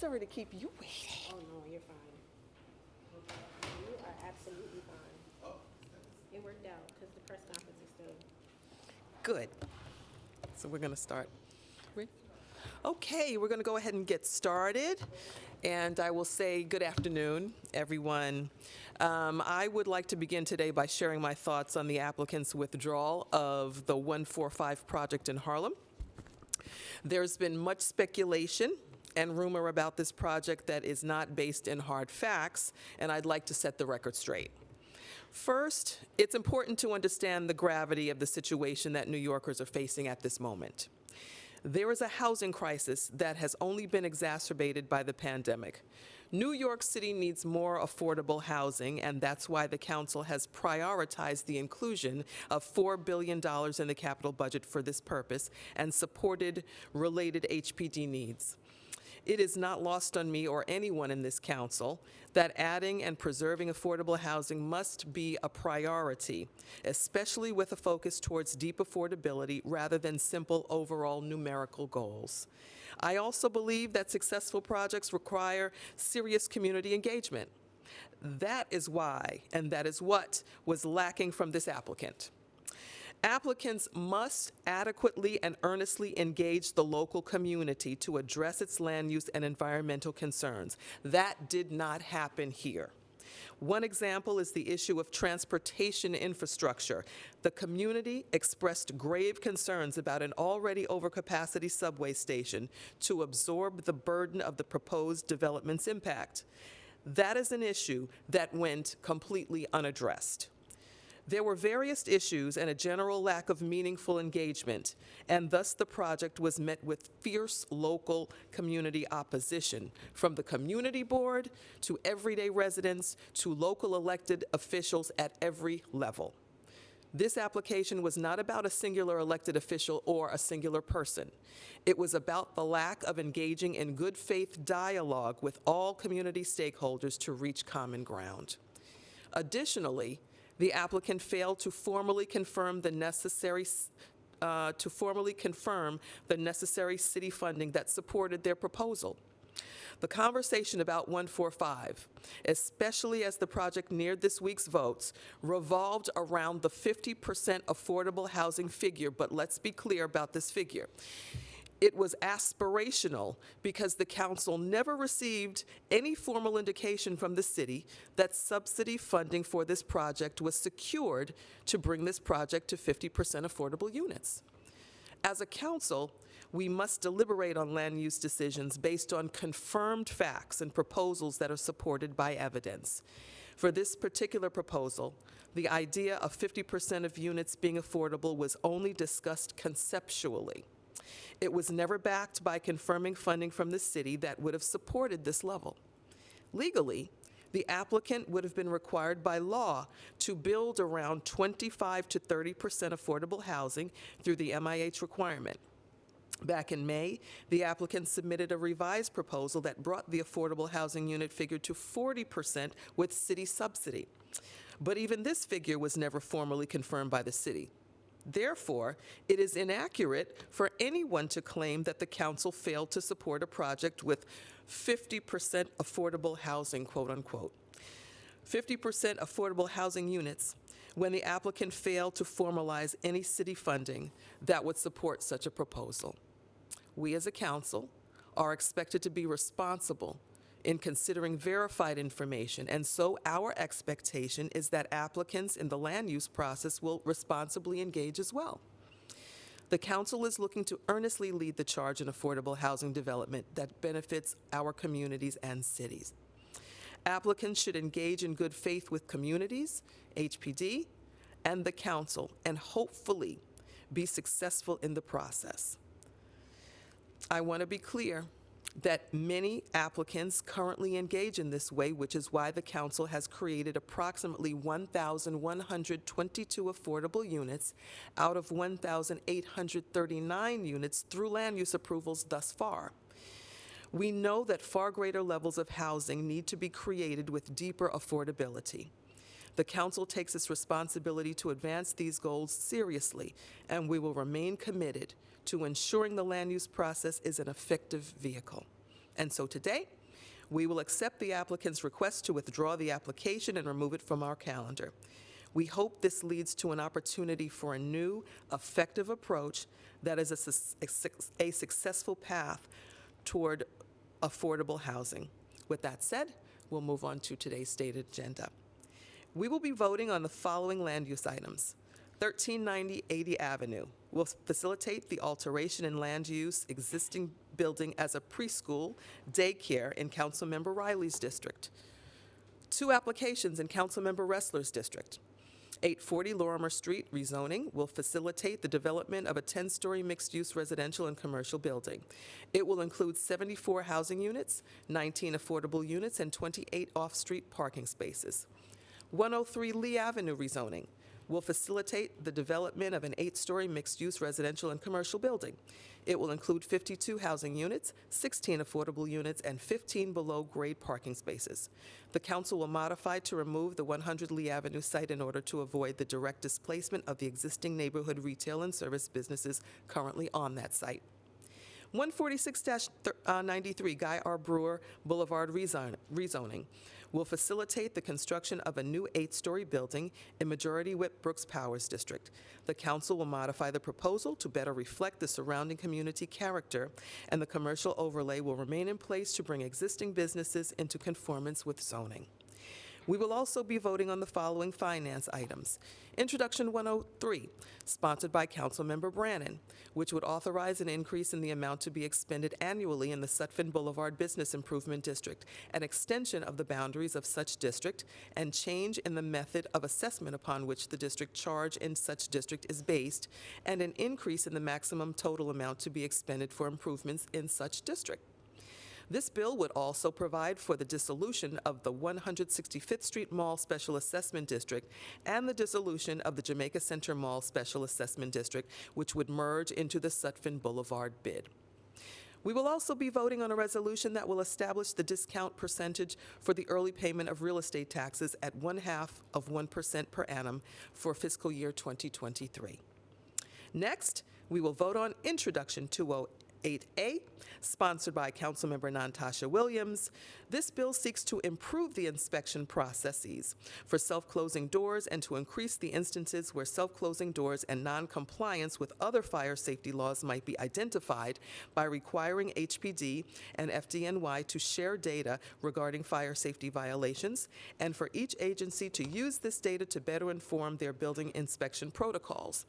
sorry to keep you waiting. Oh, no, you're fine. You are absolutely fine. It worked out because the press conference is still. Good. So we're going to start. Okay, we're going to go ahead and get started. And I will say good afternoon, everyone. I would like to begin today by sharing my thoughts on the applicant's withdrawal of the 145 project in Harlem. There's been much speculation and rumor about this project that is not based in hard facts, and I'd like to set the record straight. First, it's important to understand the gravity of the situation that New Yorkers are facing at this moment. There is a housing crisis that has only been exacerbated by the pandemic. New York City needs more affordable housing, and that's why the council has prioritized the inclusion of $4 billion in the capital budget for this purpose and supported related HPD needs. It is not lost on me or anyone in this council that adding and preserving affordable housing must be a priority, especially with a focus towards deep affordability rather than simple overall numerical goals. I also believe that successful projects require serious community engagement. That is why, and that is what was lacking from this applicant. Applicants must adequately and earnestly engage the local community to address its land use and environmental concerns. That did not happen here. One example is the issue of transportation infrastructure. The community expressed grave concerns about an already overcapacity subway station to absorb the burden of the proposed development's impact. That is an issue that went completely unaddressed. There were various issues and a general lack of meaningful engagement, and thus the project was met with fierce local community opposition, from the community board to everyday residents to local elected officials at every level. This application was not about a singular elected official or a singular person. It was about the lack of engaging in good faith dialogue with all community stakeholders to reach common ground. Additionally, the applicant failed to formally confirm the necessary city funding that supported their proposal. The conversation about 145, especially as the project neared this week's votes, revolved around the 50% affordable housing figure, but let's be clear about this figure. It was aspirational because the council never received any formal indication from the city that subsidy funding for this project was secured to bring this project to 50% affordable units. As a council, we must deliberate on land use decisions based on confirmed facts and proposals that are supported by evidence. For this particular proposal, the idea of 50% of units being affordable was only discussed conceptually. It was never backed by confirming funding from the city that would have supported this level. Legally, the applicant would have been required by law to build around 25 to 30% affordable housing through the MIH requirement. Back in May, the applicant submitted a revised proposal that brought the affordable housing unit figure to 40% with city subsidy. But even this figure was never formally confirmed by the city. Therefore, it is inaccurate for anyone to claim that the council failed to support a project with 50% affordable housing, quote unquote. 50% affordable housing units when the applicant failed to formalize any city funding that would support such a proposal. We as a council are expected to be responsible in considering verified information, and so our expectation is that applicants in the land use process will responsibly engage as well. The council is looking to earnestly lead the charge in affordable housing development that benefits our communities and cities. Applicants should engage in good faith with communities, HPD, and the council, and hopefully be successful in the process. I want to be clear that many applicants currently engage in this way, which is why the council has created approximately 1,122 affordable units out of 1,839 units through land use approvals thus far. We know that far greater levels of housing need to be created with deeper affordability. The council takes its responsibility to advance these goals seriously, and we will remain committed to ensuring the land use process is an effective vehicle. And so today, We will accept the applicant's request to withdraw the application and remove it from our calendar. We hope this leads to an opportunity for a new, effective approach that is a successful path toward affordable housing. With that said, we'll move on to today's stated agenda. We will be voting on the following land use items. 1390 80 Avenue will facilitate the alteration in land use existing building as a preschool daycare in Councilmember Riley's district. 2 applications in Councilmember Ressler's district. 840 Lorimer Street rezoning will facilitate the development of a 10-story mixed-use residential and commercial building. It will include 74 housing units, 19 affordable units, and 28 off-street parking spaces. 103 Lee Avenue rezoning will facilitate the development of an 8-story mixed-use residential and commercial building. It will include 52 housing units, 16 affordable units, and 15 below-grade parking spaces. The council will modify to remove the 100 Lee Avenue site in order to avoid the direct displacement of the existing neighborhood retail and service businesses currently on that site. 146-93 Guy R. Brewer Boulevard rezoning will facilitate the construction of a new 8-story building in Majority Whip Brooks Powers District. The council will modify the proposal to better reflect the surrounding community character, and the commercial overlay will remain in place to bring existing businesses into conformance with zoning. We will also be voting on the following finance items. Introduction 103, sponsored by Councilmember Brannan, which would authorize an increase in the amount to be expended annually in the Sutphin Boulevard Business Improvement District, an extension of the boundaries of such district, and change in the method of assessment upon which the district charge in such district is based, and an increase in the maximum total amount to be expended for improvements in such district. This bill would also provide for the dissolution of the 165th Street Mall Special Assessment District and the dissolution of the Jamaica Center Mall Special Assessment District, which would merge into the Sutphin Boulevard bid. We will also be voting on a resolution that will establish the discount percentage for the early payment of real estate taxes at 0.5% per annum for fiscal year 2023. Next, we will vote on Introduction 208A, sponsored by Councilmember Natasha Williams. This bill seeks to improve the inspection processes for self-closing doors and to increase the instances where self-closing doors and non-compliance with other fire safety laws might be identified by requiring HPD and FDNY to share data regarding fire safety violations, and for each agency to use this data to better inform their building inspection protocols.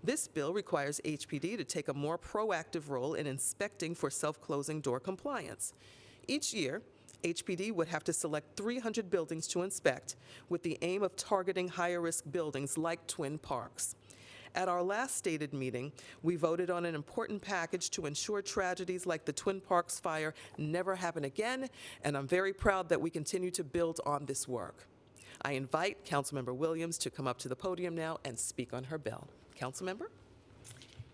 This bill requires HPD to take a more proactive role in inspecting for self-closing door compliance. Each year, HPD would have to select 300 buildings to inspect, with the aim of targeting higher-risk buildings like Twin Parks. At our last stated meeting, we voted on an important package to ensure tragedies like the Twin Parks fire never happen again, and I'm very proud that we continue to build on this work. I invite Councilmember Williams to come up to the podium now and speak on her bill. Councilmember?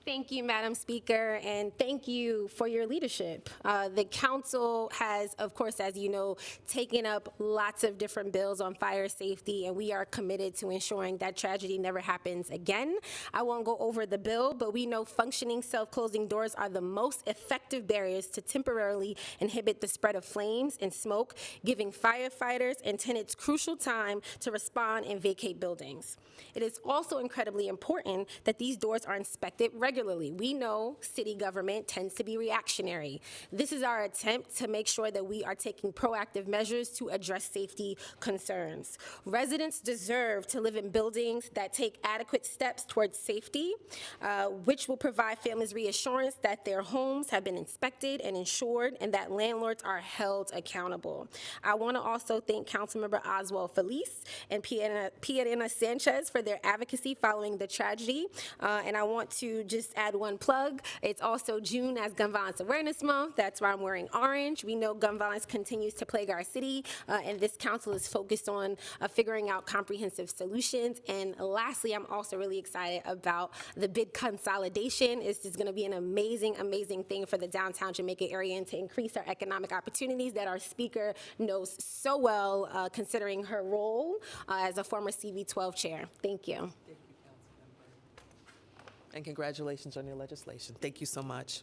Thank you, Madam Speaker, and thank you for your leadership. The council has, of course, as you know, taken up lots of different bills on fire safety, and we are committed to ensuring that tragedy never happens again. I won't go over the bill, but we know functioning self-closing doors are the most effective barriers to temporarily inhibit the spread of flames and smoke, giving firefighters and tenants crucial time to respond and vacate buildings. It is also incredibly important that these doors are inspected regularly. We know city government tends to be reactionary. This is our attempt to make sure that we are taking proactive measures to address safety concerns. Residents deserve to live in buildings that take adequate steps towards safety, which will provide families reassurance that their homes have been inspected and insured and that landlords are held accountable. I want to also thank Councilmember Oswald Felice and Pierina Sanchez for their advocacy following the tragedy. And I want to just add one plug. It's also June as Gun Violence Awareness Month. That's why I'm wearing orange. We know gun violence continues to plague our city, and this council is focused on figuring out comprehensive solutions. And lastly, I'm also really excited about the bid consolidation. It's just going to be an amazing, amazing thing for the downtown Jamaica area and to increase our economic opportunities that our speaker knows so well, considering her role as a former CV12 chair. Thank you. Thank you, Councilmember. And congratulations on your legislation. Thank you so much.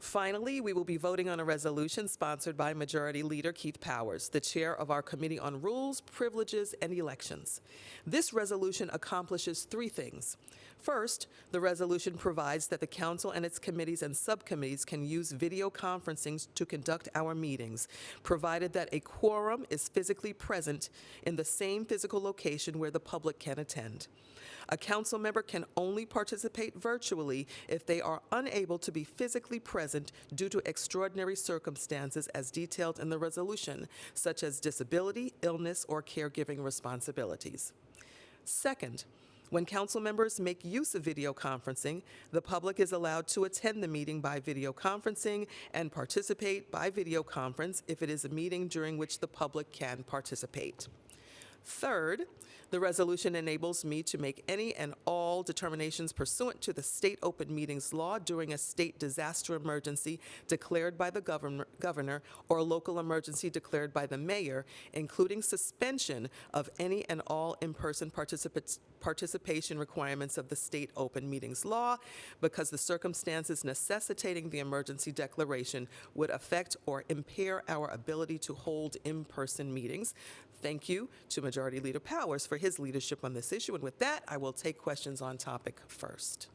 Finally, we will be voting on a resolution sponsored by Majority Leader Keith Powers, the chair of our Committee on Rules, Privileges, and Elections. This resolution accomplishes three things. First, the resolution provides that the council and its committees and subcommittees can use video conferencing to conduct our meetings, provided that a quorum is physically present in the same physical location where the public can attend. A council member can only participate virtually if they are unable to be physically present due to extraordinary circumstances as detailed in the resolution, such as disability, illness, or caregiving responsibilities. Second, when council members make use of video conferencing, the public is allowed to attend the meeting by video conferencing and participate by video conference if it is a meeting during which the public can participate. Third, the resolution enables me to make any and all determinations pursuant to the state open meetings law during a state disaster emergency declared by the governor or local emergency declared by the mayor, including suspension of any and all in-person participation requirements of the state open meetings law because the circumstances necessitating the emergency declaration would affect or impair our ability to hold in-person meetings. Thank you to Majority Leader Powers for his leadership on this issue. And with that, I will take questions on topic first.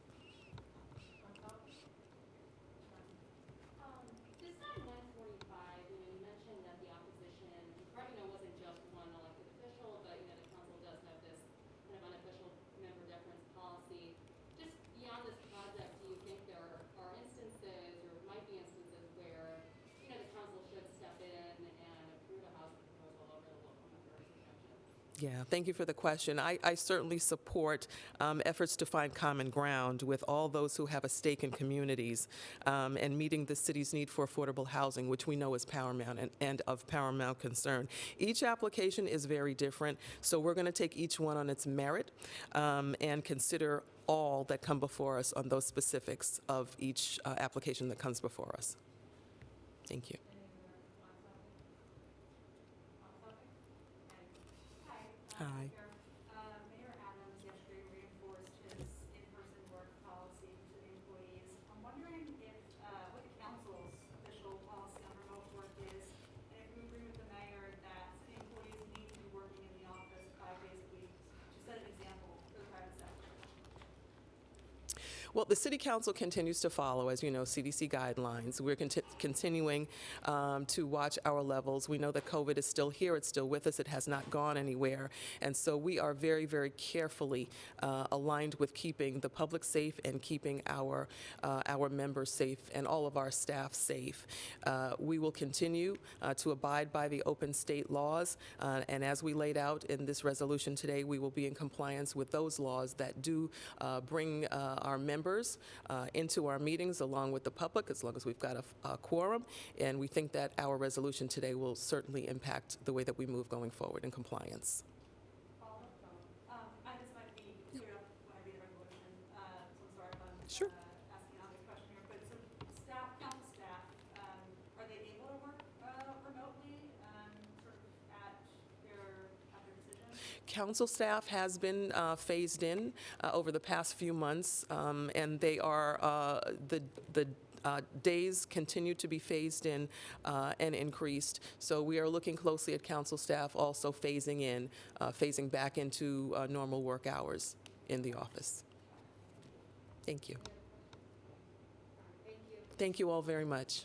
This time 145, you mentioned that the opposition, right, wasn't just one elected official, but, the council does have this kind of unofficial member deference policy. Just beyond this project, do you think there are instances, or might be instances where, the council should step in and approve a housing proposal over the local member's objections? Yeah, thank you for the question. I certainly support efforts to find common ground with all those who have a stake in communities and meeting the city's need for affordable housing, which we know is paramount and of paramount concern. Each application is very different, so we're going to take each one on its merit and consider all that come before us on those specifics of each application that comes before us. Thank you. Hi. Mayor Adams yesterday reinforced his in-person work policy to the employees. I'm wondering if what the council's official policy on remote work is, and if you agree with the mayor that city employees need to be working in the office 5 days a week to set an example for the private sector. Well, the City Council continues to follow, as you know, CDC guidelines. We're continuing to watch our levels. We know that COVID is still here. It's still with us. It has not gone anywhere. And so we are very, very carefully aligned with keeping the public safe and keeping our members safe and all of our staff safe. We will continue to abide by the open state laws. And as we laid out in this resolution today, we will be in compliance with those laws that do bring our members into our meetings along with the public, as long as we've got a quorum. And we think that our resolution today will certainly impact the way that we move going forward in compliance. This might be cleared up when I read the resolution, so I'm sorry if I'm Sure. asking an obvious question here, but so council staff, are they able to work remotely sort of at their decision? Council staff has been phased in over the past few months, and they are the days continue to be phased in and increased. So we are looking closely at council staff also phasing back into normal work hours in the office. Thank you. Thank you. Thank you all very much.